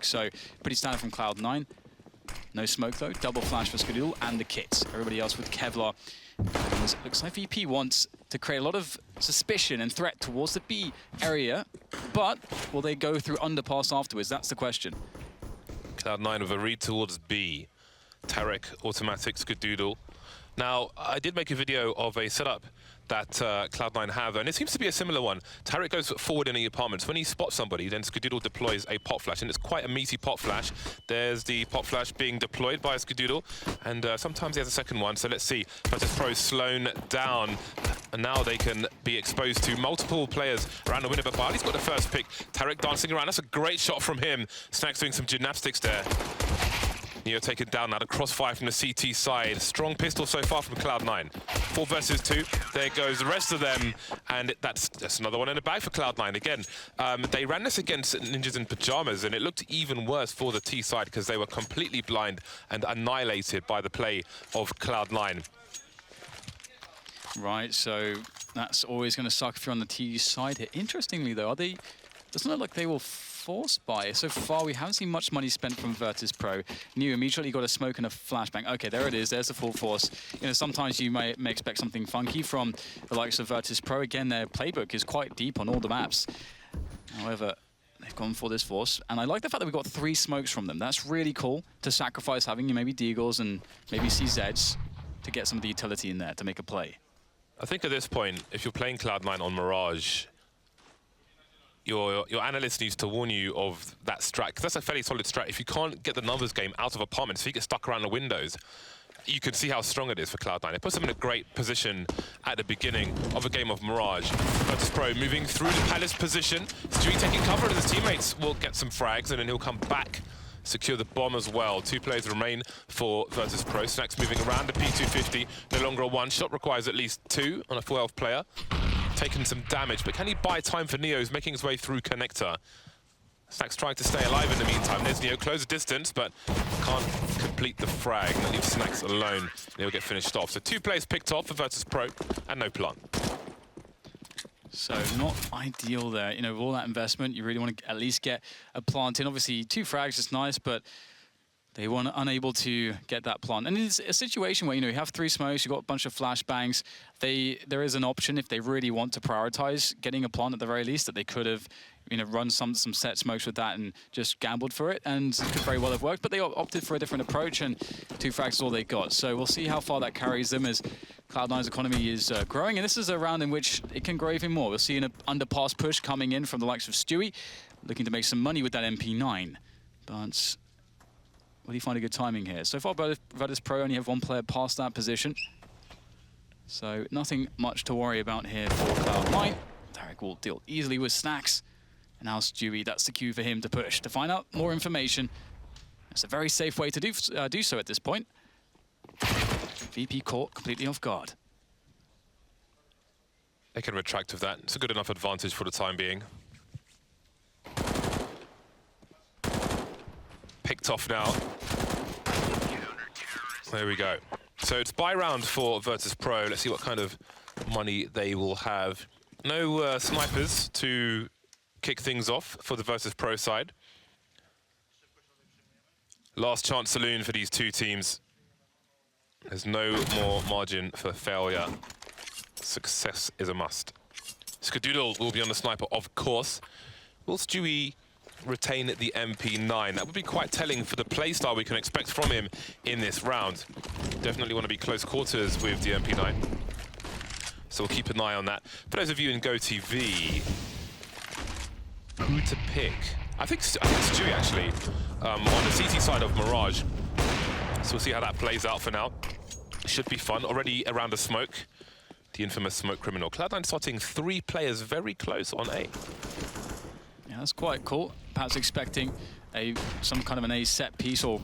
So pretty standard from Cloud9. No smoke though, double flash for Skadoodle and the kits. Everybody else with Kevlar. And it looks like VP wants to create a lot of suspicion and threat towards the B area, but will they go through underpass afterwards? That's the question. Cloud9 with a read towards B. Tarek, automatic, Skadoodle. Now, I did make a video of a setup that Cloud9 have, and it seems to be a similar one. Tarek goes forward in the apartments. When he spots somebody, then Skadoodle deploys a pop flash, and it's quite a meaty pop flash. There's the pop flash being deployed by Skadoodle, and sometimes he has a second one, so let's see. VODs Pro slowed down, and now they can be exposed to multiple players around the window, but Bali's got the first pick. Tarek dancing around, that's a great shot from him. Snack's doing some gymnastics there. Neo taken down now, the crossfire from the CT side. Strong pistol so far from Cloud9. 4 versus 2. There goes the rest of them, and that's another one in the bag for Cloud9. Again, they ran this against Ninjas in Pajamas, and it looked even worse for the T side because they were completely blind and annihilated by the play of Cloud9. Right, so that's always going to suck if you're on the T side here. Interestingly, though, doesn't look like they will force buy. So far, we haven't seen much money spent from VODs Pro. New immediately got a smoke and a flashbang. Okay, there it is. There's the full force. You know, sometimes you may expect something funky from the likes of VODs Pro. Again, their playbook is quite deep on all the maps. However, they've gone for this force. And I like the fact that we got 3 smokes from them. That's really cool to sacrifice having maybe Deagles and maybe CZs to get some of the utility in there to make a play. I think at this point, if you're playing Cloud9 on Mirage, your analyst needs to warn you of that strat, because that's a fairly solid strat. If you can't get the numbers game out of apartments, if you get stuck around the windows, you can see how strong it is for Cloud9. It puts them in a great position at the beginning of a game of Mirage. VODs Pro moving through the Palace position. Stewie taking cover, and his teammates will get some frags, and then he'll come back, secure the bomb as well. 2 players remain for VODs Pro. Snacks moving around the P250. No longer a 1 shot, requires at least 2 on a 4-health player. Taking some damage, but can he buy time for Neo, who's making his way through Connector? Snacks trying to stay alive in the meantime. There's Neo, close the distance, but can't complete the frag. That leaves Snacks alone. Neo will get finished off. So 2 players picked off for VODs Pro, and no plant. So not ideal there. You know, with all that investment, you really want to at least get a plant in. Obviously, 2 frags is nice, but they were unable to get that plant. And it's a situation where, you know, you have 3 smokes, you've got a bunch of flashbangs. There is an option if they really want to prioritize getting a plant at the very least, that they could have, you know, run some set smokes with that and just gambled for it, and it could very well have worked. But they opted for a different approach, and 2 frags is all they got. So we'll see how far that carries them as Cloud9's economy is growing. And this is a round in which it can grow even more. We'll see an underpass push coming in from the likes of Stewie, looking to make some money with that MP9. But will he find a good timing here? So far, VODs Pro only have 1 player past that position. So nothing much to worry about here for Cloud9. Tarek will deal easily with Snacks. And now Stewie, that's the cue for him to push. To find out more information, it's a very safe way to do so at this point. VP caught completely off guard. They can retract with that. It's a good enough advantage for the time being. Picked off now. There we go. So it's buy round for VODs Pro. Let's see what kind of money they will have. No snipers to kick things off for the VODs Pro side. Last chance saloon for these 2 teams. There's no more margin for failure. Success is a must. Skadoodle will be on the sniper, of course. Will Stewie retain the MP9? That would be quite telling for the playstyle we can expect from him in this round. Definitely want to be close quarters with the MP9. So we'll keep an eye on that. For those of you in GoTV, who to pick? I think Stewie, actually, on the CT side of Mirage. So we'll see how that plays out for now. Should be fun. Already around the smoke. The infamous smoke criminal. Cloud9 spotting 3 players very close on A. Yeah, that's quite cool. Perhaps expecting some kind of an A set piece or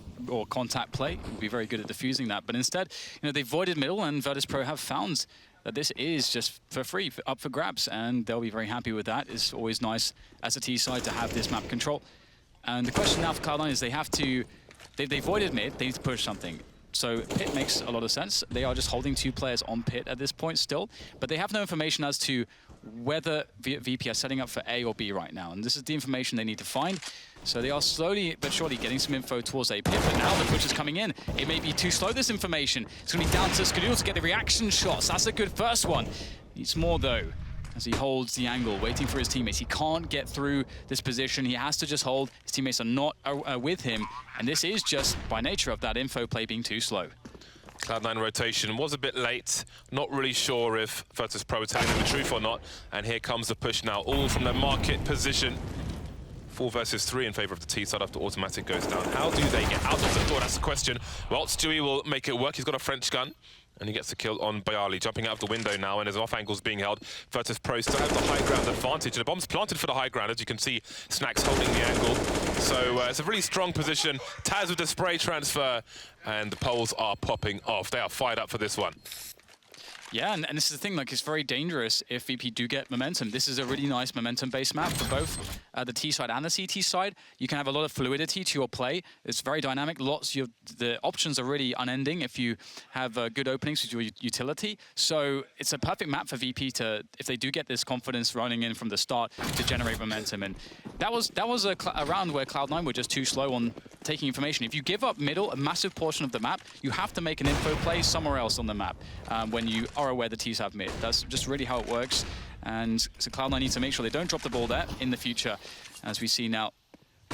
contact play. Would be very good at defusing that. But instead, you know, they voided middle, and VODs Pro have found that this is just for free, up for grabs, and they'll be very happy with that. It's always nice as a T side to have this map control. And the question now for Cloud9 is they voided mid, they need to push something. So Pit makes a lot of sense. They are just holding 2 players on Pit at this point still, but they have no information as to whether VP are setting up for A or B right now. And this is the information they need to find. So they are slowly but surely getting some info towards A pit, but now the push is coming in. It may be too slow, this information. It's going to be down to Skadoodle to get the reaction shots. That's a good first one. Needs more, though, as he holds the angle, waiting for his teammates. He can't get through this position. He has to just hold. His teammates are not with him, and this is just by nature of that info play being too slow. Cloud9 rotation was a bit late. Not really sure if Virtus.pro were telling them the truth or not. And here comes the push now, all from their market position. 4 versus 3 in favor of the T side after automatic goes down. How do they get out of the door? That's the question. Well, Stewie will make it work. He's got a French gun. And he gets the kill on Bayali, jumping out of the window now, and his off angles being held. Virtus.pro still have the high ground advantage, and the bomb's planted for the high ground. As you can see, Snacks holding the angle. So it's a really strong position. Taz with the spray transfer, and the poles are popping off. They are fired up for this one. Yeah, and this is the thing, like, it's very dangerous if VP do get momentum. This is a really nice momentum-based map for both the T side and the CT side. You can have a lot of fluidity to your play. It's very dynamic. The options are really unending if you have good openings with your utility. So it's a perfect map for VP to, if they do get this confidence running in from the start, to generate momentum. And that was a round where Cloud9 were just too slow on taking information. If you give up middle, a massive portion of the map, you have to make an info play somewhere else on the map when you are aware the T's have mid. That's just really how it works. And so Cloud9 needs to make sure they don't drop the ball there in the future. As we see now,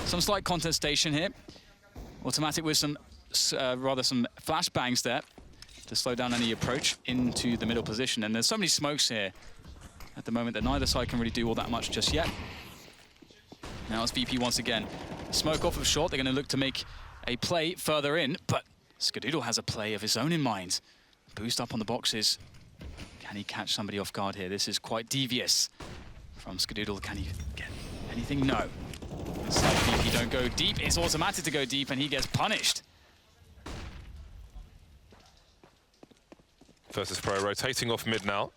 some slight contestation here. Automatic with some flashbangs there to slow down any approach into the middle position. And there's so many smokes here at the moment that neither side can really do all that much just yet. Now it's VP once again. Smoke off of short. They're going to look to make a play further in, but Skadoodle has a play of his own in mind. Boost up on the boxes. Can he catch somebody off guard here? This is quite devious from Skadoodle. Can he get anything? No. It's like VP don't go deep. It's automatic to go deep, and he gets punished. Virtus.pro rotating off mid now.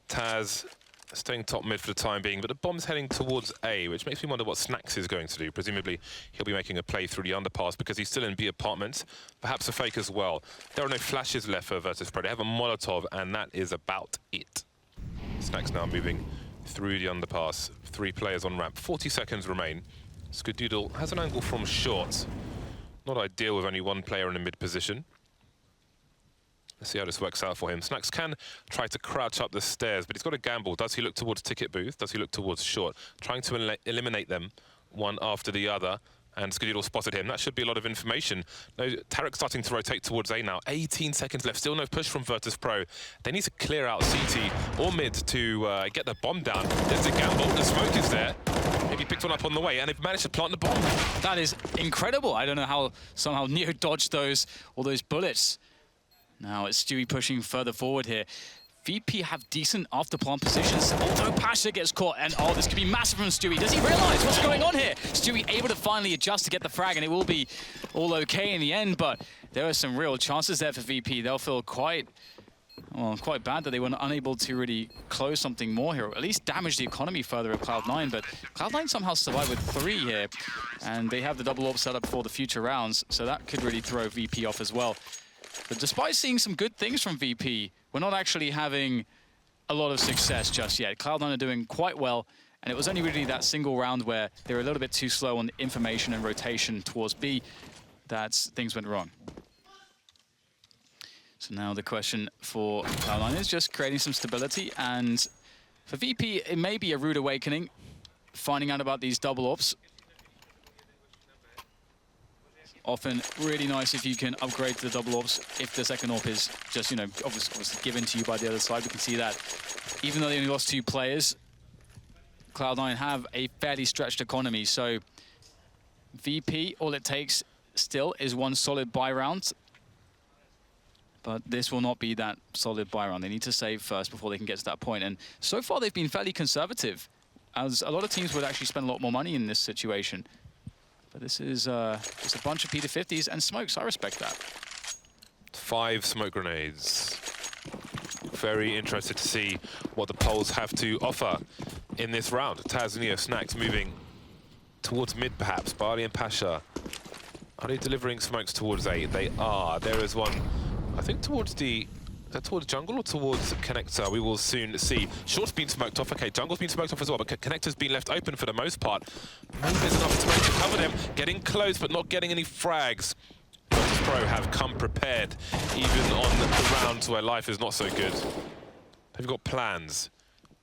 Taz staying top mid for the time being, but the bomb's heading towards A, which makes me wonder what Snacks is going to do. Presumably, he'll be making a play through the underpass because he's still in B apartments. Perhaps a fake as well. There are no flashes left for Virtus.pro. They have a Molotov, and that is about it. Snacks now moving through the underpass. 3 players on ramp. 40 seconds remain. Skadoodle has an angle from short. Not ideal with only 1 player in the mid position. Let's see how this works out for him. Snacks can try to crouch up the stairs, but he's got to gamble. Does he look towards ticket booth? Does he look towards short? Trying to eliminate them one after the other. And Skadoodle spotted him. That should be a lot of information. No, Tarek starting to rotate towards A now. 18 seconds left. Still no push from Virtus.pro. They need to clear out CT or mid to get the bomb down. There's a gamble. The smoke is there. Maybe picked one up on the way, and they've managed to plant the bomb. That is incredible. I don't know how somehow Neo dodged all those bullets. Now it's Stewie pushing further forward here. VP have decent after-plant positions, although Pasha gets caught, and oh, this could be massive from Stewie. Does he realize what's going on here? Stewie able to finally adjust to get the frag, and it will be all okay in the end, but there are some real chances there for VP. They'll feel quite bad that they were unable to really close something more here, or at least damage the economy further of Cloud9, but Cloud9 somehow survived with 3 here, and they have the double AWP set up for the future rounds, so that could really throw VP off as well. But despite seeing some good things from VP, we're not actually having a lot of success just yet. Cloud9 are doing quite well, and it was only really that single round where they were a little bit too slow on information and rotation towards B that things went wrong. So now the question for Cloud9 is just creating some stability, and for VP, it may be a rude awakening, finding out about these double AWPs. Often really nice if you can upgrade to the double AWPs if the second AWP is just, obviously given to you by the other side. We can see that even though they only lost 2 players, Cloud9 have a fairly stretched economy. So VP, all it takes still is 1 solid buy round. But this will not be that solid buy round. They need to save first before they can get to that point. And so far they've been fairly conservative, as a lot of teams would actually spend a lot more money in this situation. But this is just a bunch of P250s and smokes. I respect that. 5 smoke grenades. Very interested to see what the Poles have to offer in this round. Taz, Neo, Snacks moving towards mid, perhaps. Barley and Pasha. Are they delivering smokes towards A? They are. There is one, I think, towards the Is that towards jungle or towards connector? We will soon see. Short's been smoked off. Okay, jungle's been smoked off as well, but connector's been left open for the most part. Maybe there's enough time to cover them. Getting close, but not getting any frags. Virtus Pro have come prepared, even on the rounds where life is not so good. They've got plans.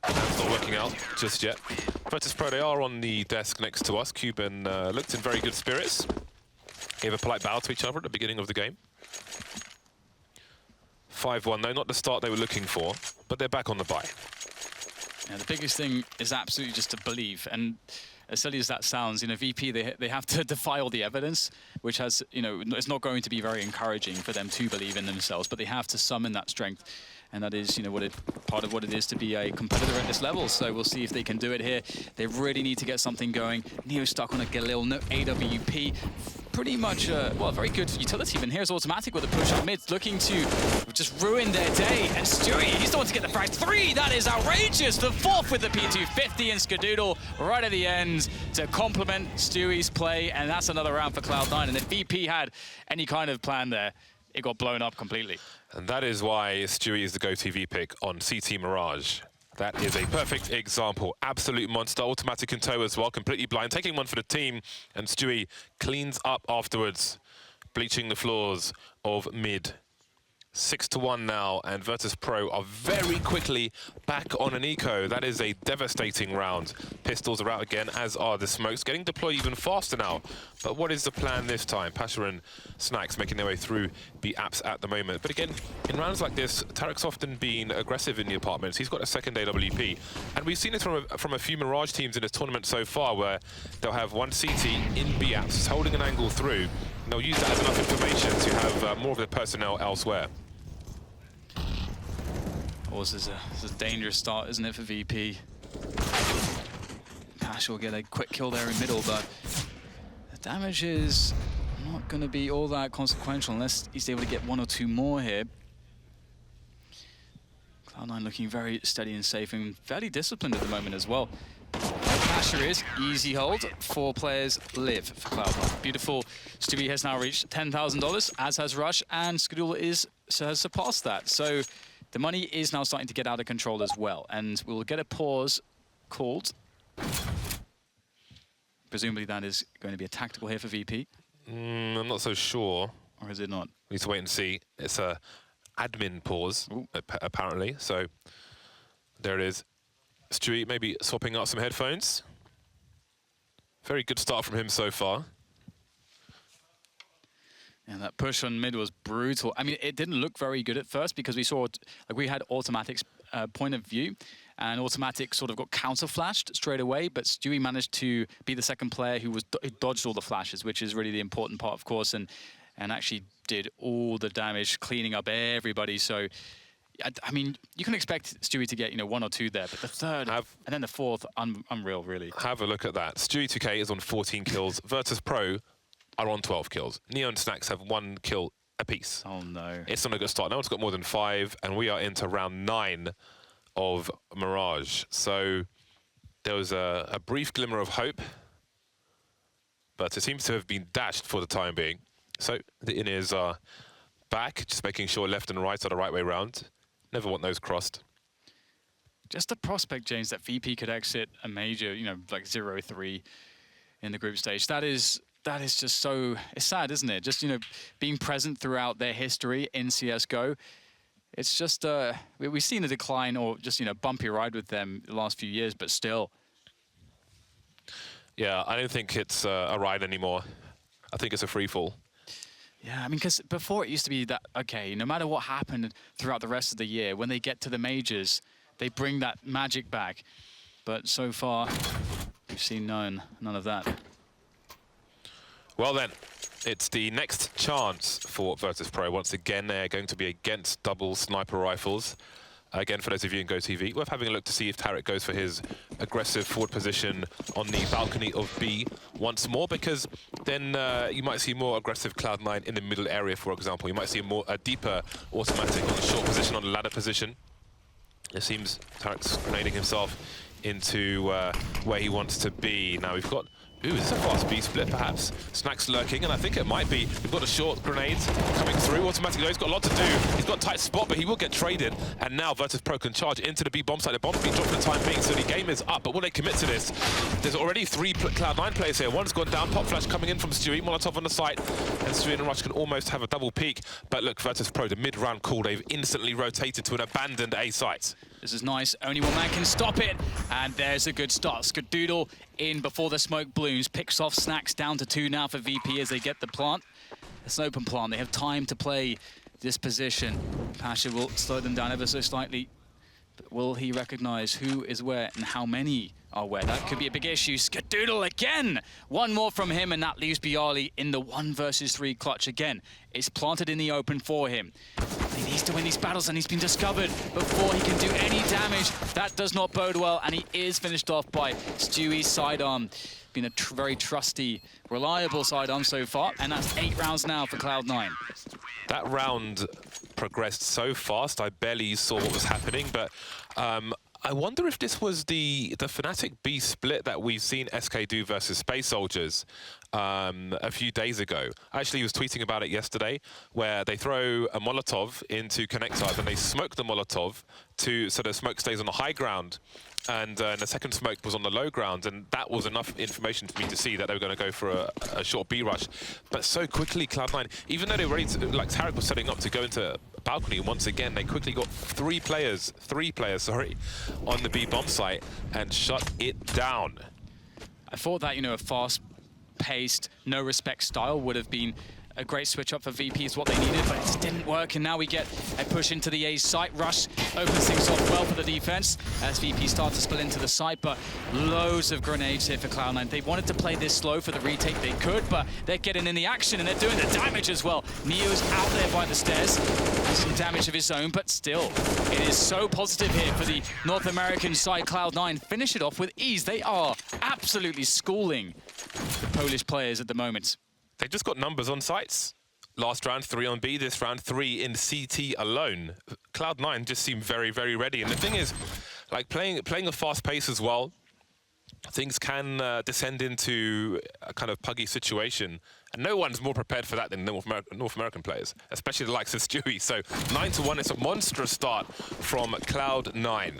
That's not working out just yet. Virtus Pro, they are on the desk next to us. Cuban looked in very good spirits. Gave a polite bow to each other at the beginning of the game. 5-1, no, not the start they were looking for, but they're back on the bye. Yeah, the biggest thing is absolutely just to believe. And as silly as that sounds, you know, VP, they have to defy all the evidence, which has, you know, it's not going to be very encouraging for them to believe in themselves, but they have to summon that strength. And that is, you know, part of what it is to be a competitor at this level. So we'll see if they can do it here. They really need to get something going. Neo stuck on a Galil, no AWP. Pretty much, well, very good utility. Even here's Automatic with a push up mid, looking to just ruin their day. And Stewie, he's the one to get the prize. 3, that is outrageous. The 4th with the P250 and Skadoodle right at the end to complement Stewie's play. And that's another round for Cloud9. And if VP had any kind of plan there, it got blown up completely. And that is why Stewie is the go-TV pick on CT Mirage. That is a perfect example. Absolute monster. Automatic in tow as well, completely blind. Taking one for the team, and Stewie cleans up afterwards, bleaching the floors of mid. 6-1 now, and Virtus Pro are very quickly back on an eco. That is a devastating round. Pistols are out again, as are the smokes. Getting deployed even faster now. But what is the plan this time? Pasha and Snacks making their way through the apps at the moment. But again, in rounds like this, Tarek's often been aggressive in the apartments. He's got a second AWP. And we've seen this from a few Mirage teams in this tournament so far, where they'll have one CT in B apps, holding an angle through. And they'll use that as enough information to have more of their personnel elsewhere. This is a dangerous start, isn't it, for VP? Pash will get a quick kill there in middle, but the damage is not going to be all that consequential unless he's able to get 1 or 2 more here. Cloud9 looking very steady and safe and fairly disciplined at the moment as well. Pasha is easy hold. 4 players live for Cloud9. Beautiful. Stewie has now reached $10,000, as has Rush, and Skadoodle has surpassed that. So the money is now starting to get out of control as well, and we'll get a pause called. Presumably that is going to be a tactical here for VP. I'm not so sure. Or is it not? We need to wait and see. It's a admin pause, apparently. So there it is. Stewie maybe swapping out some headphones. Very good start from him so far. And that push on mid was brutal. I mean, it didn't look very good at first because we saw, like, we had Automatic's point of view, and Automatic sort of got counter-flashed straight away, but Stewie managed to be the second player who dodged all the flashes, which is really the important part, of course, and actually did all the damage, cleaning up everybody. So, I mean, you can expect Stewie to get, you know, 1 or 2 there, but the third and then the 4th, unreal, really. Have a look at that. Stewie 2K is on 14 kills. Virtus Pro are on 12 kills. Neo and Snacks have 1 kill apiece. Oh no. It's not a good start. No one's got more than 5, and we are into round 9 of Mirage. So there was a brief glimmer of hope, but it seems to have been dashed for the time being. So the in-ears are back, just making sure left and right are the right way round. Never want those crossed. Just the prospect, James, that VP could exit a major, you know, like 0-3 in the group stage. That is just so, it's sad, isn't it? Just, you know, being present throughout their history in CSGO. It's just, we've seen a decline or just, you know, bumpy ride with them the last few years, but still. Yeah, I don't think it's a ride anymore. I think it's a free fall. Yeah, I mean, because before it used to be that, okay, no matter what happened throughout the rest of the year, when they get to the majors, they bring that magic back. But so far, we've seen none of that. Well then, it's the next chance for Virtus Pro. Once again, they're going to be against double sniper rifles. Again, for those of you in GoTV, worth having a look to see if Tarek goes for his aggressive forward position on the balcony of B once more, because then you might see more aggressive Cloud9 in the middle area, for example. You might see a deeper Automatic on the short position, on the ladder position. It seems Tarek's grenading himself into where he wants to be. Now, we've got Ooh, is this a fast B split, perhaps? Snacks lurking, and I think it might be. We've got a short grenade coming through. Automatically, he's got a lot to do. He's got a tight spot, but he will get traded. And now Virtus.pro can charge into the B bomb site. The bomb's being dropped for the time being, so the game is up. But will they commit to this? There's already 3 Cloud9 players here. One's gone down. Pop flash coming in from Stewie. Molotov on the site. And Stewie and Rush can almost have a double peak. But look, Virtus.pro, the mid-round call, they've instantly rotated to an abandoned A site. This is nice. Only one man can stop it. And there's a good start. Skadoodle in before the smoke blooms. Picks off Snacks, down to 2 now for VP as they get the plant. It's an open plant. They have time to play this position. Pasha will slow them down ever so slightly. But will he recognize who is where and how many are where? That could be a big issue. Skadoodle again! One more from him, and that leaves Bialy in the 1 versus 3 clutch again. It's planted in the open for him. He needs to win these battles, and he's been discovered before he can do any damage. That does not bode well, and he is finished off by Stewie's sidearm. Been a very trusty, reliable sidearm so far, and that's 8 rounds now for Cloud9. That round progressed so fast, I barely saw what was happening, but I wonder if this was the Fnatic B split that we've seen SK do versus Space Soldiers a few days ago. I actually was tweeting about it yesterday, where they throw a Molotov into connector, and they smoke the Molotov so the smoke stays on the high ground. And the second smoke was on the low ground, and that was enough information for me to see that they were going to go for a short B rush. But so quickly, Cloud9, even though they were ready to, like Tarek was setting up to go into balcony, once again, they quickly got three players, on the B bomb site and shut it down. I thought that, you know, a fast-paced, no-respect style would have been a great switch up for VP is what they needed, but it just didn't work, and now we get a push into the A site. Rush opens things off well for the defense as VP start to spill into the site, but loads of grenades here for Cloud9. They wanted to play this slow for the retake, they could, but they're getting in the action and they're doing the damage as well. Neo's out there by the stairs, has some damage of his own, but still, it is so positive here for the North American side. Cloud9 finish it off with ease. They are absolutely schooling the Polish players at the moment. They just got numbers on sites. Last round, 3 on B. This round, 3 in CT alone. Cloud9 just seem very, very ready. And the thing is, like playing a fast pace as well, things can descend into a kind of puggy situation. And no one's more prepared for that than North American players, especially the likes of Stewie. So 9-1, it's a monstrous start from Cloud9.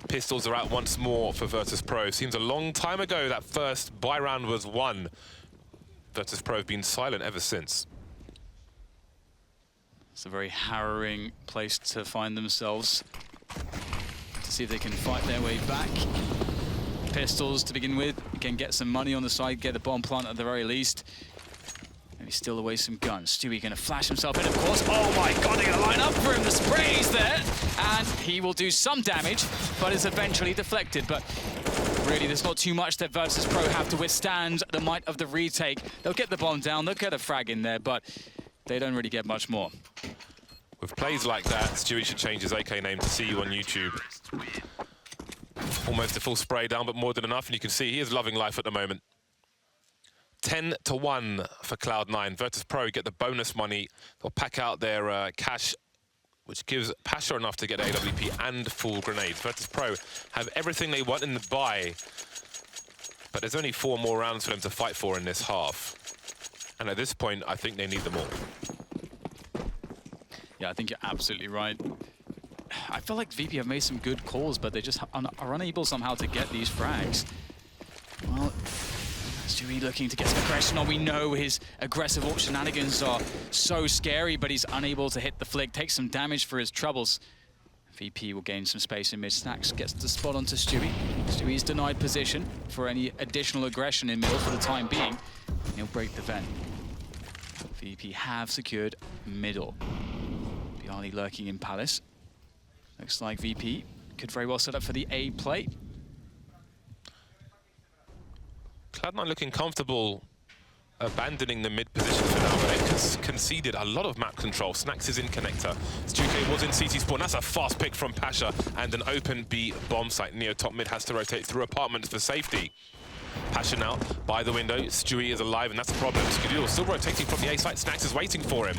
Pistols are out once more for Virtus.pro. Seems a long time ago that first buy round was won. Virtus.pro have been silent ever since. It's a very harrowing place to find themselves. To see if they can fight their way back. Pistols to begin with. Again, get some money on the side, get the bomb plant at the very least. Maybe steal away some guns. Stewie going to flash himself in, of course. Oh my god, they're going to line up for him. The spray's there. And he will do some damage, but is eventually deflected. But really, there's not too much that Virtus.pro have to withstand the might of the retake. They'll get the bomb down, they'll get a frag in there, but they don't really get much more. With plays like that, Stewie should change his AK name to See You on YouTube. Almost a full spray down, but more than enough, and you can see he is loving life at the moment. 10-1 for Cloud9. Virtus.pro get the bonus money. They'll pack out their cash, which gives Pasha enough to get AWP and full grenades. Virtus.pro have everything they want in the buy, but there's only 4 more rounds for them to fight for in this half. And at this point, I think they need them all. Yeah, I think you're absolutely right. I feel like VP have made some good calls, but they just are unable somehow to get these frags. Well, Stewie looking to get some aggression on. We know his aggressive shenanigans are so scary, but he's unable to hit the flick, take some damage for his troubles. VP will gain some space in mid. Snacks gets the spot onto Stewie. Stewie's denied position for any additional aggression in middle for the time being. He'll break the vent. VP have secured middle. Bialy lurking in Palace. Looks like VP could very well set up for the A play. Cloud9 looking comfortable abandoning the mid position for now, but they've conceded a lot of map control. Snacks is in connector. Stuke was in CT spawn. That's a fast pick from Pasha and an open B bomb site. Neo top mid has to rotate through apartments for safety. Pasha now by the window. Stewie is alive, and that's a problem. Skadoodle still rotating from the A site. Snacks is waiting for him.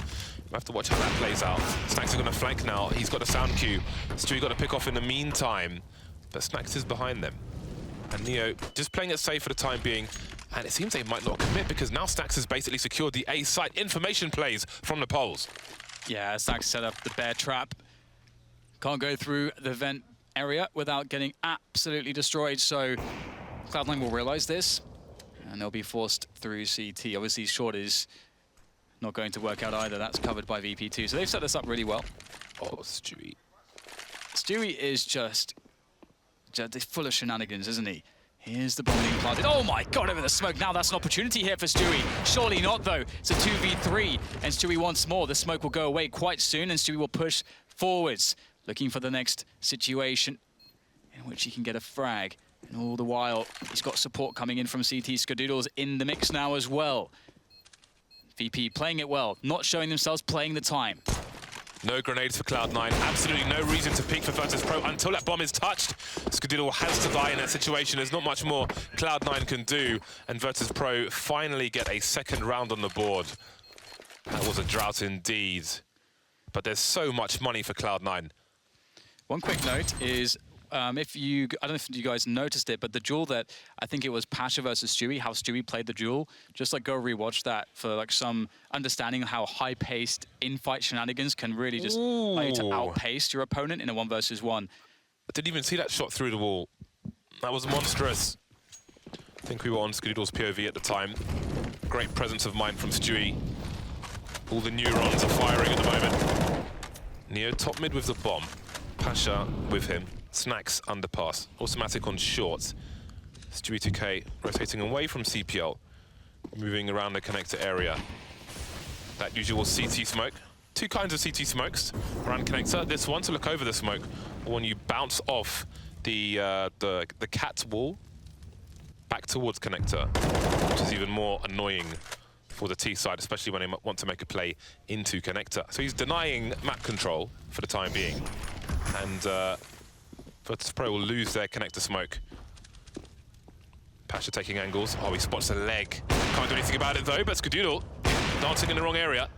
We'll have to watch how that plays out. Snacks is going to flank now. He's got a sound cue. Stewie got to pick off in the meantime, but Snacks is behind them. And Neo just playing it safe for the time being. And it seems they might not commit because now Stax has basically secured the A site. Information plays from the poles. Yeah, Stax set up the bear trap. Can't go through the vent area without getting absolutely destroyed. So Cloud9 will realize this, and they'll be forced through CT. Obviously, short is not going to work out either. That's covered by VP2. So they've set this up really well. Oh, Stewie. Stewie is just full of shenanigans, isn't he? Here's the bomb being planted. Oh my god, over the smoke. Now that's an opportunity here for Stewie. Surely not, though. It's a 2v3, and Stewie wants more. The smoke will go away quite soon, and Stewie will push forwards, looking for the next situation in which he can get a frag. And all the while, he's got support coming in from CT. Skadoodle's in the mix now as well. VP playing it well, not showing themselves, playing the time. No grenades for Cloud9. Absolutely no reason to peek for Virtus Pro until that bomb is touched. Skadoodle has to die in that situation. There's not much more Cloud9 can do. And Virtus Pro finally get a second round on the board. That was a drought indeed. But there's so much money for Cloud9. One quick note is, I don't know if you guys noticed it, but the duel that, I think it was Pasha versus Stewie, how Stewie played the duel, just like go rewatch that for like some understanding of how high-paced in-fight shenanigans can really just allow you to outpace your opponent in a 1v1. I didn't even see that shot through the wall. That was monstrous. I think we were on Skadoodle's POV at the time. Great presence of mind from Stewie. All the neurons are firing at the moment. Neo top mid with the bomb. Pasha with him. Snacks underpass. Automatic on short. Stewie 2K rotating away from CPL. Moving around the connector area. That usual CT smoke. Two kinds of CT smokes around connector. This one to look over the smoke. When you bounce off the cat wall back towards connector, which is even more annoying for the T side, especially when they want to make a play into connector. So he's denying map control for the time being. And Virtus Pro will lose their connector smoke. Pasha taking angles. Oh, he spots a leg. Can't do anything about it though, but Skadoodle dancing in the wrong area.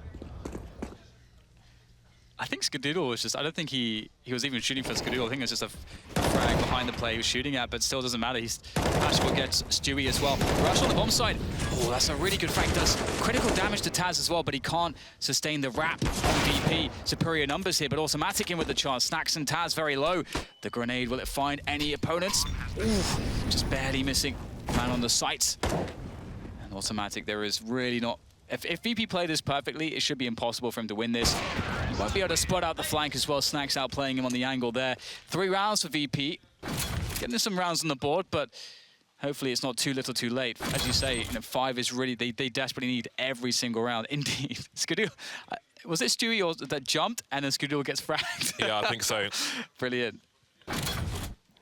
I think Skadoodle was just, I don't think he was even shooting for Skadoodle. I think it was just a frag behind the play he was shooting at, but still doesn't matter. Pasha will get Stewie as well. Rush on the bomb side. Oh, that's a really good frag. Does critical damage to Taz as well, but he can't sustain the wrap on VP. Superior numbers here, but Automatic in with the chance. Snacks and Taz very low. The grenade, will it find any opponents? Ooh, just barely missing. Man on the site. And Automatic, there is really not... If VP played this perfectly, it should be impossible for him to win this. He won't be able to spot out the flank as well. Snacks outplaying him on the angle there. 3 rounds for VP. Getting some rounds on the board, but hopefully it's not too little too late. As you say, 5 is really, they desperately need every single round. Indeed. Skadoodle, was it Stewie or that jumped and then Skadoodle gets fragged? Yeah, I think so. Brilliant.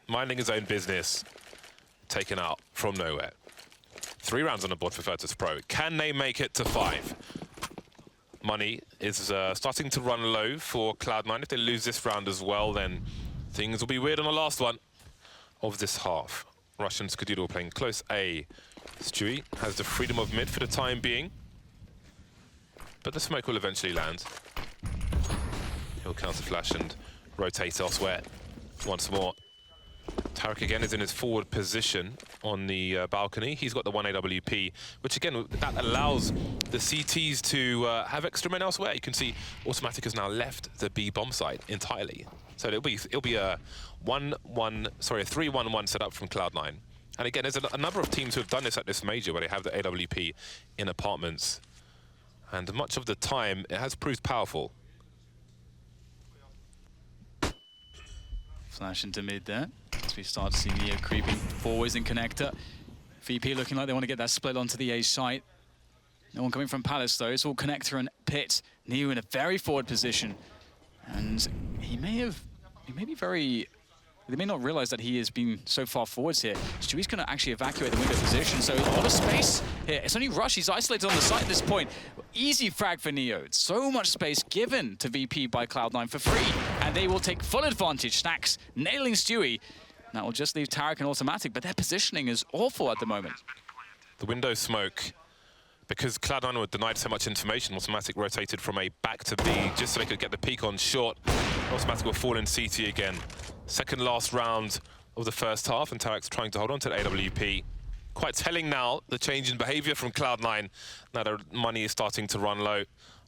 Minding his own business. Taken out from nowhere. 3 rounds on the board for Virtus Pro. Can they make it to 5? Money is starting to run low for Cloud9. If they lose this round as well, then things will be weird on the last one of this half. Russian Skadoodle playing close A. Stewie has the freedom of mid for the time being, but the smoke will eventually land. He'll counter flash and rotate elsewhere once more. Tarek again is in his forward position on the balcony. He's got the 1 AWP, which again, that allows the CTs to have extra men elsewhere. You can see Automatic has now left the B bomb site entirely. So it'll be a 3-1-1 setup from Cloud9. And again, there's a number of teams who have done this at this major where they have the AWP in apartments. And much of the time, it has proved powerful. Flash into mid there. As we start to see Neo creeping forwards in connector. VP looking like they want to get that split onto the A site. No one coming from Palace though. It's all connector and pit. Neo in a very forward position. And he may be very... They may not realize that he has been so far forwards here. Stewie's going to actually evacuate the window position, so a lot of space here. It's only Rush. He's isolated on the site at this point. Easy frag for Neo. It's so much space given to VP by Cloud9 for free, and they will take full advantage. Snacks nailing Stewie. That will just leave Tarek and Automatic, but their positioning is awful at the moment. The window smoke, because Cloud9 were denied so much information, Automatic rotated from A back to B just so they could get the peek on short. Automatic will fall in CT again. Second last round of the first half, and Tarek's trying to hold on to the AWP. Quite telling now, the change in behavior from Cloud9. Now their money is starting to run low.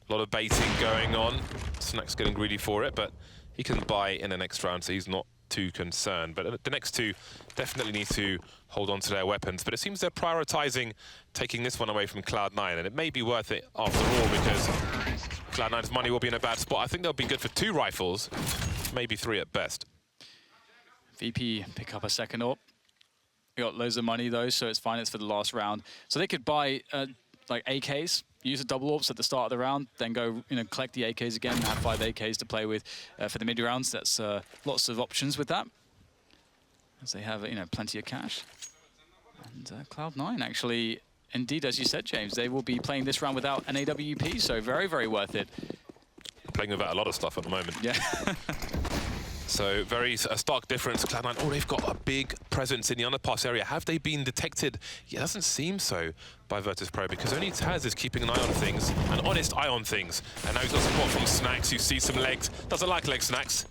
A lot of baiting going on. Snack's getting greedy for it, but he can buy in the next round, so he's not too concerned. But the next two definitely need to hold on to their weapons. But it seems they're prioritizing taking this one away from Cloud9, and it may be worth it after all, because Cloud9's money will be in a bad spot. I think they'll be good for 2 rifles, maybe 3 at best. VP pick up a second AWP. They got loads of money though, so it's fine. It's for the last round. So they could buy like AKs, use the double AWPs at the start of the round, then go, collect the AKs again, and have 5 AKs to play with for the mid rounds. That's lots of options with that, as they have plenty of cash. And Cloud9 actually, indeed, as you said, James, they will be playing this round without an AWP, so very, very worth it. Playing without a lot of stuff at the moment. Yeah. So a stark difference. Cloud9, oh, they've got a big presence in the underpass area. Have they been detected? Yeah, it doesn't seem so by Virtus.pro, because only Taz is keeping an eye on things, an honest eye on things. And now he's got support from Snacks. You see some legs. Doesn't like leg Snacks.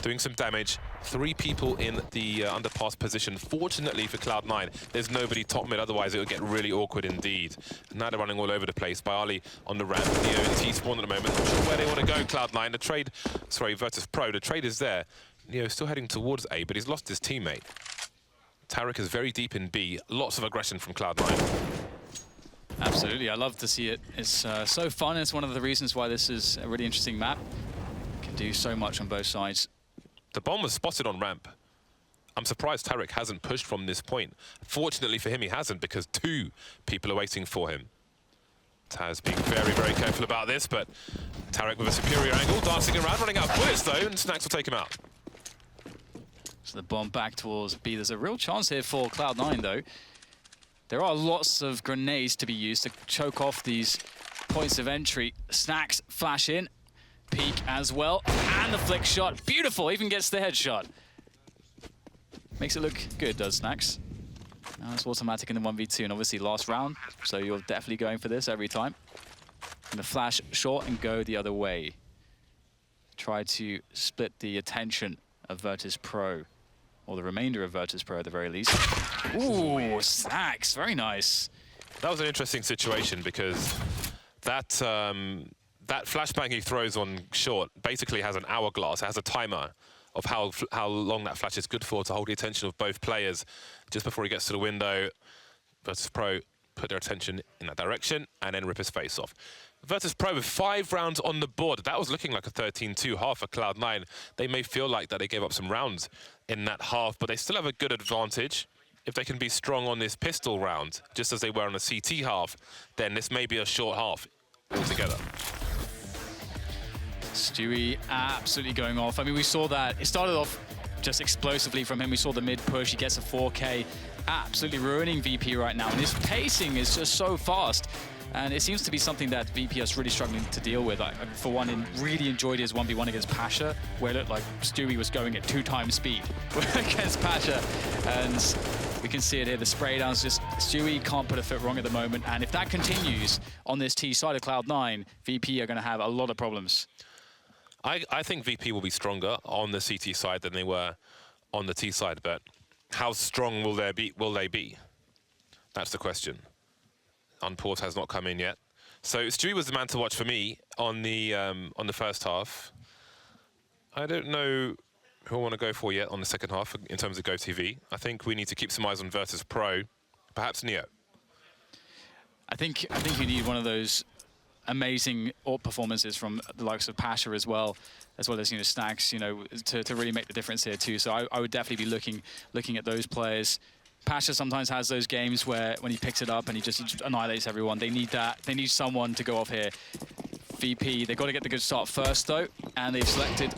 Doing some damage. 3 people in the underpass position. Fortunately for Cloud9, there's nobody top mid, otherwise it would get really awkward indeed. And now they're running all over the place. Bialy on the ramp, Neo in T-spawn at the moment. Not sure where they want to go, Cloud9. The trade, sorry, Virtus.pro, the trade is there. Neo still heading towards A, but he's lost his teammate. Tarek is very deep in B. Lots of aggression from Cloud9. Absolutely, I love to see it. It's so fun. It's one of the reasons why this is a really interesting map. Can do so much on both sides. The bomb was spotted on ramp. I'm surprised Tarek hasn't pushed from this point. Fortunately for him, he hasn't, because 2 people are waiting for him. Taz being very, very careful about this, but Tarek with a superior angle, dancing around, running out of bullets though, and Snacks will take him out. So the bomb back towards B. There's a real chance here for Cloud9 though. There are lots of grenades to be used to choke off these points of entry. Snacks flash in. Peek as well, and the flick shot. Beautiful, even gets the headshot. Makes it look good, does Snacks. Now it's automatic in the 1v2, and obviously last round, so you're definitely going for this every time. And the flash short and go the other way. Try to split the attention of Virtus.pro, or the remainder of Virtus.pro at the very least. Ooh, Snacks, very nice. That was an interesting situation, because that flashbang he throws on short basically has an hourglass. It has a timer of how long that flash is good for to hold the attention of both players. Just before he gets to the window, Virtus.pro put their attention in that direction and then rip his face off. Virtus.pro with 5 rounds on the board. That was looking like a 13-2 half for Cloud9. They may feel like that they gave up some rounds in that half, but they still have a good advantage. If they can be strong on this pistol round, just as they were on the CT half, then this may be a short half altogether. Stewie absolutely going off. I mean, we saw that. It started off just explosively from him. We saw the mid push. He gets a 4K. Absolutely ruining VP right now. And his pacing is just so fast. And it seems to be something that VP is really struggling to deal with. I for one, really enjoyed his 1v1 against Pasha, where it looked like Stewie was going at 2 times speed against Pasha. And we can see it here. The spray downs, just Stewie can't put a foot wrong at the moment. And if that continues on this T side of Cloud9, VP are going to have a lot of problems. I think VP will be stronger on the CT side than they were on the T side, but how strong will they be? That's the question. Unport has not come in yet. So Stewie was the man to watch for me on the first half. I don't know who I want to go for yet on the second half in terms of GoTV. I think we need to keep some eyes on Virtus.pro, perhaps Neo. I think you need one of those amazing AWP performances from the likes of Pasha as well as Snacks, to really make the difference here too. So I would definitely be looking at those players. Pasha sometimes has those games where when he picks it up and he just annihilates everyone. They need that. They need someone to go off here. VP, they've got to get the good start first though, and they've selected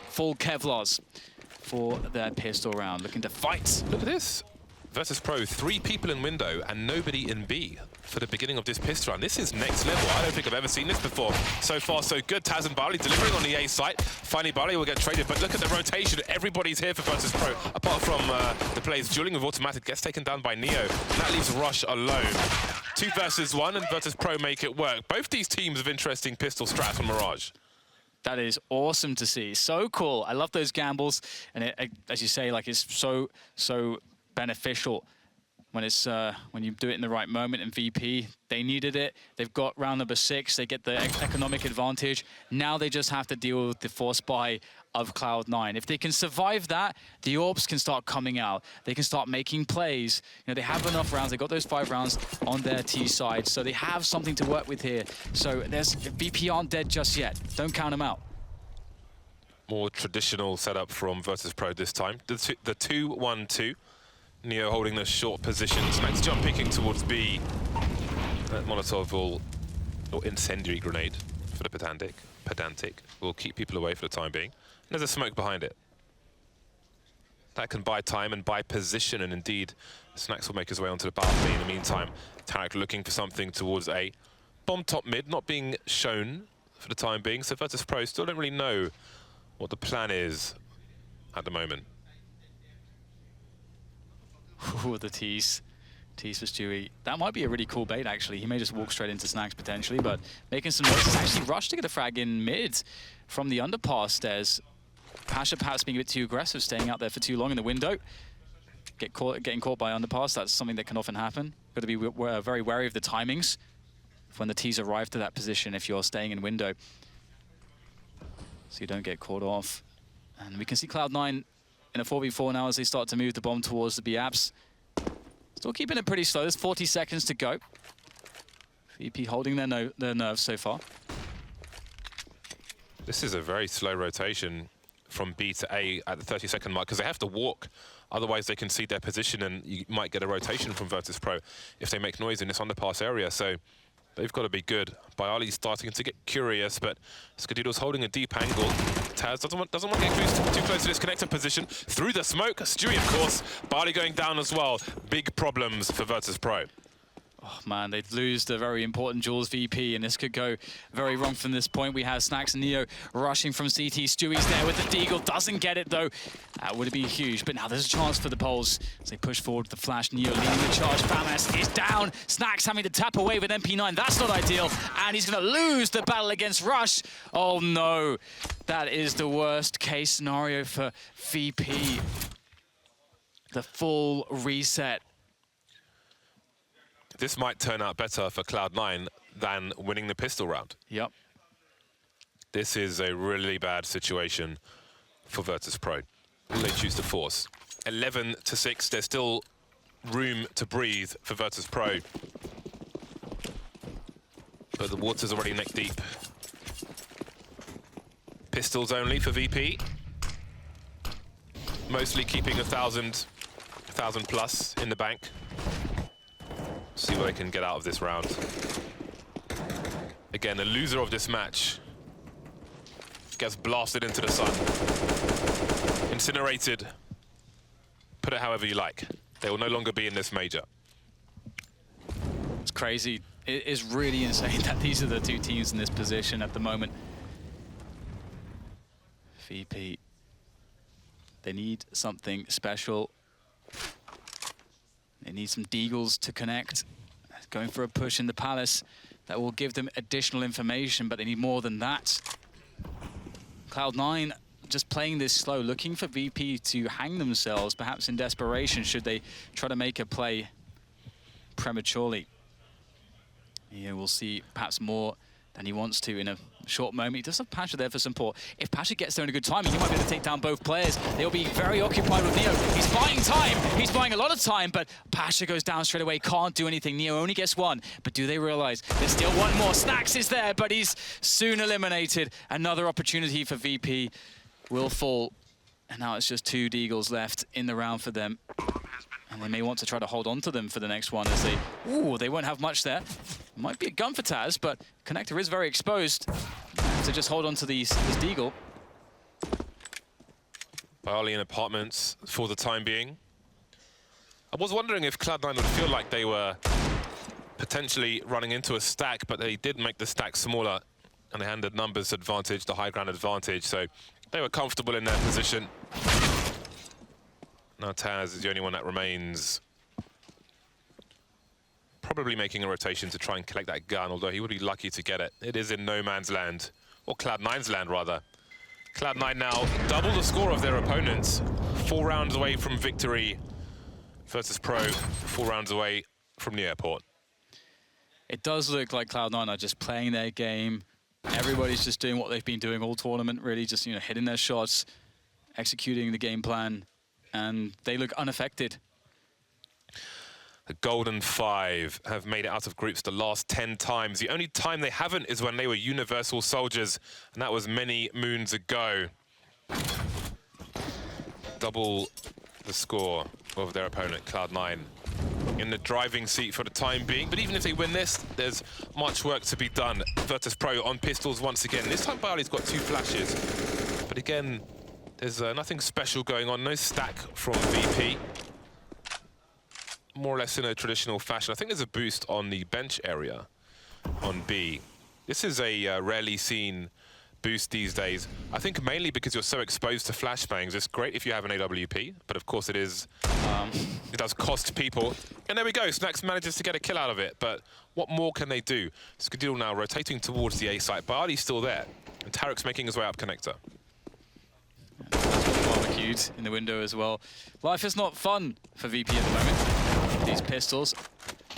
full Kevlars for their pistol round, looking to fight. Look at this. Virtus.pro, 3 people in window and nobody in B for the beginning of this pistol round. This is next level. I don't think I've ever seen this before. So far, so good. Taz and Bialy delivering on the A site. Finally, Bialy will get traded, but look at the rotation. Everybody's here for Virtus.pro, apart from the players dueling with automatic. Gets taken down by Neo. And that leaves Rush alone. 2 versus 1, and Virtus.pro make it work. Both these teams have interesting pistol strats on Mirage. That is awesome to see. So cool. I love those gambles. And it, as you say, like it's so beneficial when it's when you do it in the right moment. And VP, they needed it. They've got round number 6. They get the economic advantage. Now they just have to deal with the force buy of Cloud9. If they can survive that, the Orbs can start coming out. They can start making plays. You know, they have enough rounds. They got those 5 rounds on their T side, so they have something to work with here. So VP aren't dead just yet. Don't count them out. More traditional setup from Virtus Pro this time. The 2-1-2. Neo holding the short positions. Max jump peeking towards B. That Molotov or incendiary grenade for the pedantic will keep people away for the time being. And there's a smoke behind it. That can buy time and buy position, and indeed, Snacks will make his way onto the balcony in the meantime. Tarek looking for something towards A. Bomb top mid, not being shown for the time being, so Virtus Pro still don't really know what the plan is at the moment. Ooh, the tease. Tease for Stewie. That might be a really cool bait, actually. He may just walk straight into Snacks, potentially, but making some noise. He's actually rushed to get a frag in mid from the underpass stairs. Pasha perhaps being a bit too aggressive, staying out there for too long in the window. Getting caught by underpass, that's something that can often happen. Got to be very wary of the timings when the tees arrive to that position if you're staying in window, so you don't get caught off. And we can see Cloud9 in a 4v4 now as they start to move the bomb towards the B apps. Still keeping it pretty slow. There's 40 seconds to go. VP holding their nerves so far. This is a very slow rotation from B to A at the 30-second mark, because they have to walk. Otherwise, they concede their position, and you might get a rotation from Virtus Pro if they make noise in this underpass area. So they've got to be good. Bialy's starting to get curious, but Skadoodle's holding a deep angle. Taz doesn't want to get too close to this connector position. Through the smoke, Stewie, of course. Bialy going down as well. Big problems for Virtus Pro. Oh man, they'd lose the very important Jules VP, and this could go very wrong from this point. We have Snacks and Neo rushing from CT. Stewie's there with the Deagle, doesn't get it though. That would have been huge, but now there's a chance for the Poles as they push forward with the flash. Neo leading the charge. Famas is down. Snacks having to tap away with MP9. That's not ideal, and he's going to lose the battle against Rush. Oh no, that is the worst case scenario for VP. The full reset. This might turn out better for Cloud9 than winning the pistol round. Yep. This is a really bad situation for Virtus Pro. Will they choose to force? 11-6, there's still room to breathe for Virtus Pro. But the water's already neck deep. Pistols only for VP. Mostly keeping 1,000 plus in the bank. See what they can get out of this round. Again, the loser of this match gets blasted into the sun. Incinerated. Put it however you like. They will no longer be in this major. It's crazy. It is really insane that these are the two teams in this position at the moment. VP. They need something special. They need some Deagles to connect. Going for a push in the Palace. That will give them additional information, but they need more than that. Cloud9 just playing this slow, looking for VP to hang themselves, perhaps in desperation, should they try to make a play prematurely. Yeah, we'll see perhaps more than he wants to in a short moment. He does have Pasha there for support. If Pasha gets there in a good time, he might be able to take down both players. They'll be very occupied with Neo. He's buying time. He's buying a lot of time, but Pasha goes down straight away. Can't do anything. Neo only gets one. But do they realize there's still one more? Snacks is there, but he's soon eliminated. Another opportunity for VP will fall. And now it's just 2 Deagles left in the round for them. And they may want to try to hold on to them for the next one as they won't have much there. Might be a gun for Taz, but connector is very exposed. So just hold on to this Deagle. Bialy in apartments for the time being. I was wondering if Cloud9 would feel like they were potentially running into a stack, but they did make the stack smaller, and they had the numbers advantage, the high ground advantage, so they were comfortable in their position. Now Taz is the only one that remains. Probably making a rotation to try and collect that gun, although he would be lucky to get it. It is in no man's land or Cloud9's land rather. Cloud9 now double the score of their opponents. 4 rounds away from victory. Virtus Pro 4 rounds away from the airport. It does look like Cloud9 are just playing their game. Everybody's just doing what they've been doing all tournament, really, just hitting their shots, executing the game plan, and they look unaffected. The Golden Five have made it out of groups the last 10 times. The only time they haven't is when they were Universal Soldiers, and that was many moons ago. Double the score of their opponent, Cloud9, in the driving seat for the time being. But even if they win this, there's much work to be done. Virtus Pro on pistols once again. This time Bali's got 2 flashes. But again, there's nothing special going on. No stack from VP. More or less in a traditional fashion. I think there's a boost on the bench area on B. This is a rarely seen boost these days. I think mainly because you're so exposed to flashbangs. It's great if you have an AWP, but of course it is. It does cost people. And there we go. Snax manages to get a kill out of it. But what more can they do? Skadil now rotating towards the A site. Bali's still there, and Tarek's making his way up connector. Barbecued in the window as well. Life is not fun for VP at the moment. These pistols,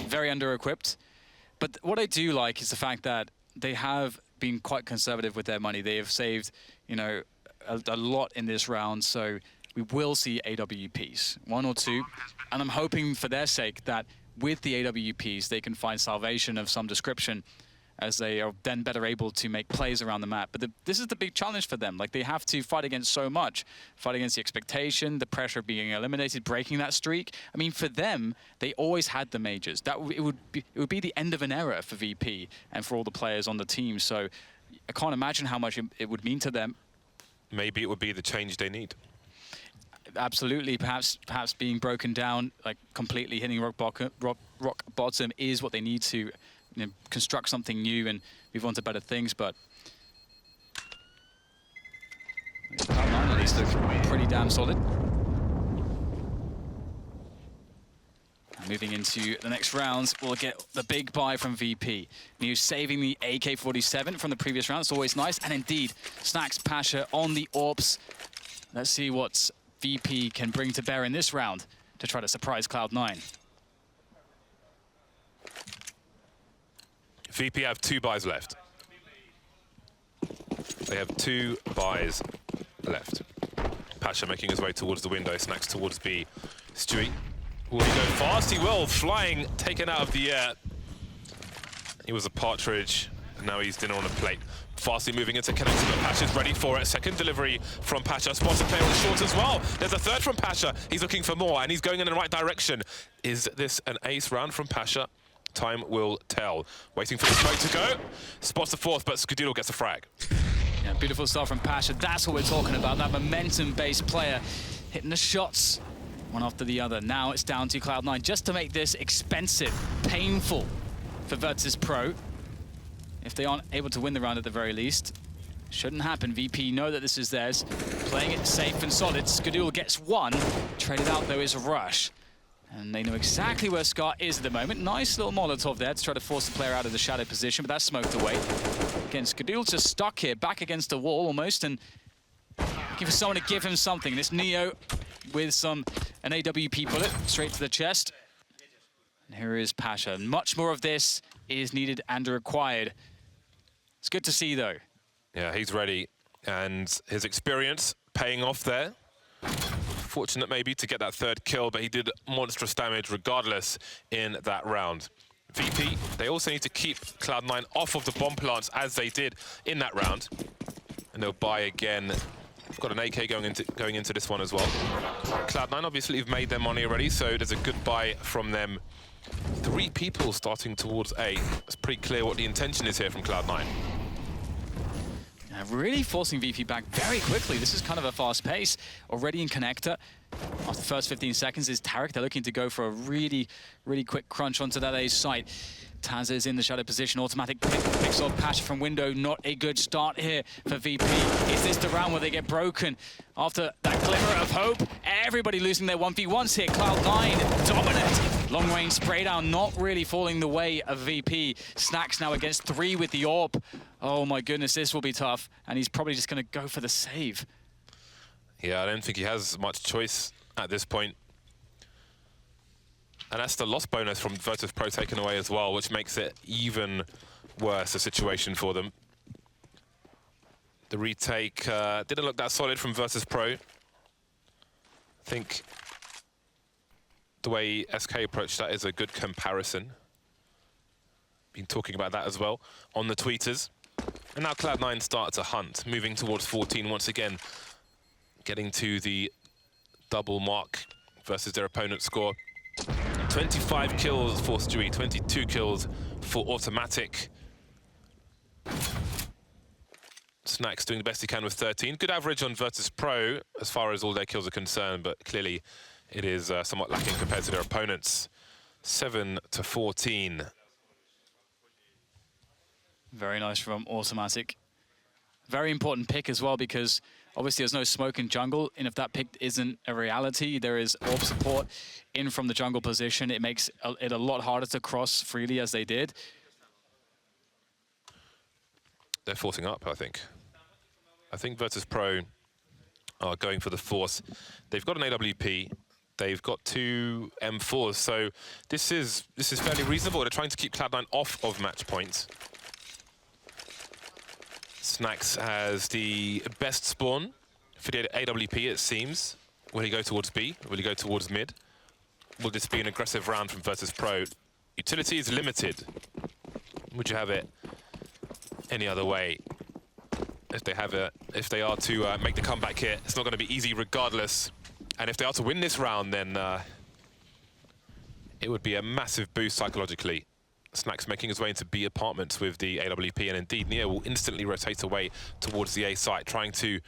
very under-equipped. But what I do like is the fact that they have been quite conservative with their money. They have saved, a lot in this round, so we will see AWPs, 1 or 2. And I'm hoping for their sake that with the AWPs, they can find salvation of some description, as they are then better able to make plays around the map. But this is the big challenge for them. Like, they have to fight against so much. Fight against the expectation, the pressure of being eliminated, breaking that streak. I mean, for them, they always had the majors. It would be the end of an era for VP and for all the players on the team. So I can't imagine how much it would mean to them. Maybe it would be the change they need. Absolutely. Perhaps being broken down, like completely hitting rock bottom is what they need to construct something new and move on to better things, but Cloud9 at least looks pretty damn solid. And moving into the next rounds, we'll get the big buy from VP. New saving the AK-47 from the previous round. It's always nice. And indeed, Snax Pasha on the AWPs. Let's see what VP can bring to bear in this round to try to surprise Cloud9. VP have 2 buys left. They have 2 buys left. Pasha making his way towards the window, Snax towards B. Stewie, will he go fast? He will, flying, taken out of the air. He was a partridge, and now he's dinner on a plate. Fastly moving into connector, but Pasha's ready for it. Second delivery from Pasha. Spots a player on short as well. There's a third from Pasha. He's looking for more, and he's going in the right direction. Is this an ace round from Pasha? Time will tell. Waiting for the smoke to go. Spots the fourth, but Skadil gets a frag. Yeah, beautiful stuff from Pasha. That's what we're talking about, that momentum-based player hitting the shots one after the other. Now it's down to Cloud9 just to make this expensive, painful for Virtus Pro. If they aren't able to win the round at the very least, shouldn't happen. VP know that this is theirs. Playing it safe and solid. Skadil gets one. Traded out, though, is a rush. And they know exactly where Scar is at the moment. Nice little Molotov there to try to force the player out of the shadow position, but that's smoked away. Again, Skadil's just stuck here, back against the wall almost, and looking for someone to give him something. This Neo with an AWP bullet straight to the chest. And here is Pasha. Much more of this is needed and required. It's good to see, though. Yeah, he's ready, and his experience paying off there. Fortunate maybe to get that 3rd kill, but he did monstrous damage regardless in that round. VP, they also need to keep Cloud9 off of the bomb plants as they did in that round. And they'll buy again. Got an AK going into this one as well. Cloud9 obviously have made their money already, so there's a good buy from them. 3 people starting towards A. It's pretty clear what the intention is here from Cloud9. Really forcing VP back very quickly. This is kind of a fast pace. Already in connector. After the first 15 seconds is Tarek. They're looking to go for a really quick crunch onto that A site. Taz is in the shadow position. Automatic picks off Pasha from window. Not a good start here for VP. Is this the round where they get broken? After that glimmer of hope, everybody losing their 1v1s here. Cloud9 dominant. Long range spray down, not really falling the way of VP. Snacks now against 3 with the AWP. Oh my goodness, this will be tough. And he's probably just going to go for the save. Yeah, I don't think he has much choice at this point. And that's the loss bonus from Virtus Pro taken away as well, which makes it even worse a situation for them. The retake didn't look that solid from Virtus Pro. I think the way SK approached that is a good comparison. Been talking about that as well on the tweeters. And now Cloud9 start to hunt, moving towards 14 once again, getting to the double mark versus their opponent's score. 25 kills for Stewie, 22 kills for Automatic. Snacks doing the best he can with 13. Good average on Virtus Pro as far as all their kills are concerned, but clearly it is somewhat lacking compared to their opponents. 7-14. Very nice from Automatic. Very important pick as well, because obviously there's no smoke in jungle, and if that pick isn't a reality, there is AWP support in from the jungle position. It makes it a lot harder to cross freely as they did. They're forcing up, I think. I think Virtus Pro are going for the force. They've got an AWP. They've got 2 M4s, so this is fairly reasonable. They're trying to keep Cloud9 off of match points. Snacks has the best spawn for the AWP, it seems. Will he go towards B? Will he go towards mid? Will this be an aggressive round from Virtus Pro? Utility is limited. Would you have it any other way? If they are to make the comeback here, it's not going to be easy regardless. And if they are to win this round, then it would be a massive boost psychologically. Snacks making his way into B apartments with the AWP, and indeed Neo will instantly rotate away towards the A site, trying to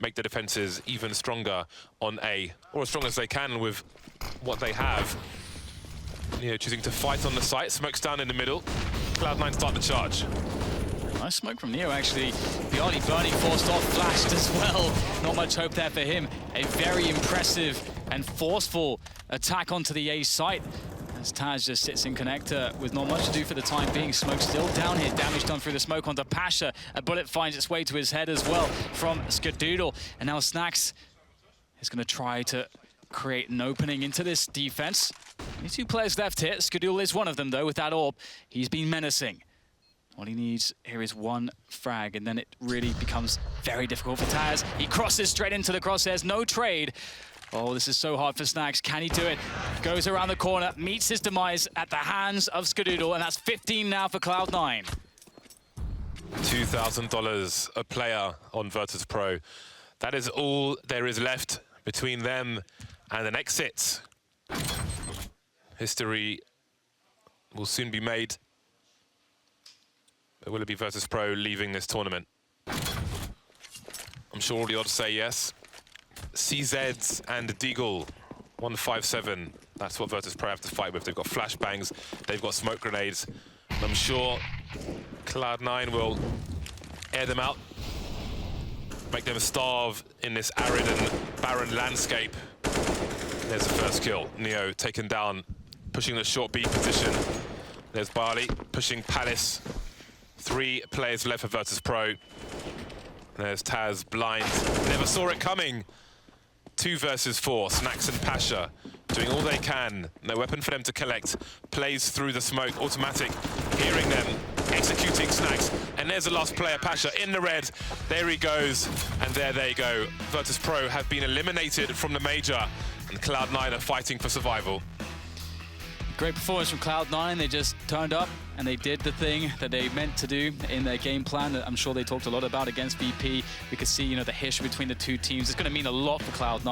make the defenses even stronger on A, or as strong as they can with what they have. Neo choosing to fight on the site, smokes down in the middle. Cloud9 start the charge. Nice smoke from Neo, actually. Bjarni burning, forced off, flashed as well. Not much hope there for him. A very impressive and forceful attack onto the A site, as Taz just sits in connector with not much to do for the time being. Smoke still down here. Damage done through the smoke onto Pasha. A bullet finds its way to his head as well from Skadoodle. And now Snacks is going to try to create an opening into this defense. Only 2 players left here. Skadoodle is one of them, though, with that AWP. He's been menacing. All he needs here is 1 frag, and then it really becomes very difficult for Taz. He crosses straight into the crosshairs. No trade. Oh, this is so hard for Snacks. Can he do it? Goes around the corner, meets his demise at the hands of Skadoodle, and that's 15 now for Cloud9. $2,000 a player on Virtus Pro. That is all there is left between them and an exit. History will soon be made. But will it be Virtus Pro leaving this tournament? I'm sure all the odds say yes. CZs and Deagle, 157. That's what Virtus Pro have to fight with. They've got flashbangs, they've got smoke grenades. I'm sure Cloud9 will air them out, make them starve in this arid and barren landscape. There's the first kill. Neo taken down, pushing the short B position. There's Barley pushing Palace. 3 players left for Virtus Pro. There's Taz, blind. Never saw it coming. 2 versus 4. Snacks and Pasha doing all they can. No weapon for them to collect. Plays through the smoke. Automatic hearing them, executing Snacks. And there's the last player, Pasha, in the red. There he goes. And there they go. Virtus Pro have been eliminated from the major. And Cloud9 are fighting for survival. Great performance from Cloud9. They just turned up and they did the thing that they meant to do in their game plan that I'm sure they talked a lot about against VP. We could see, the history between the 2 teams. It's going to mean a lot for Cloud9.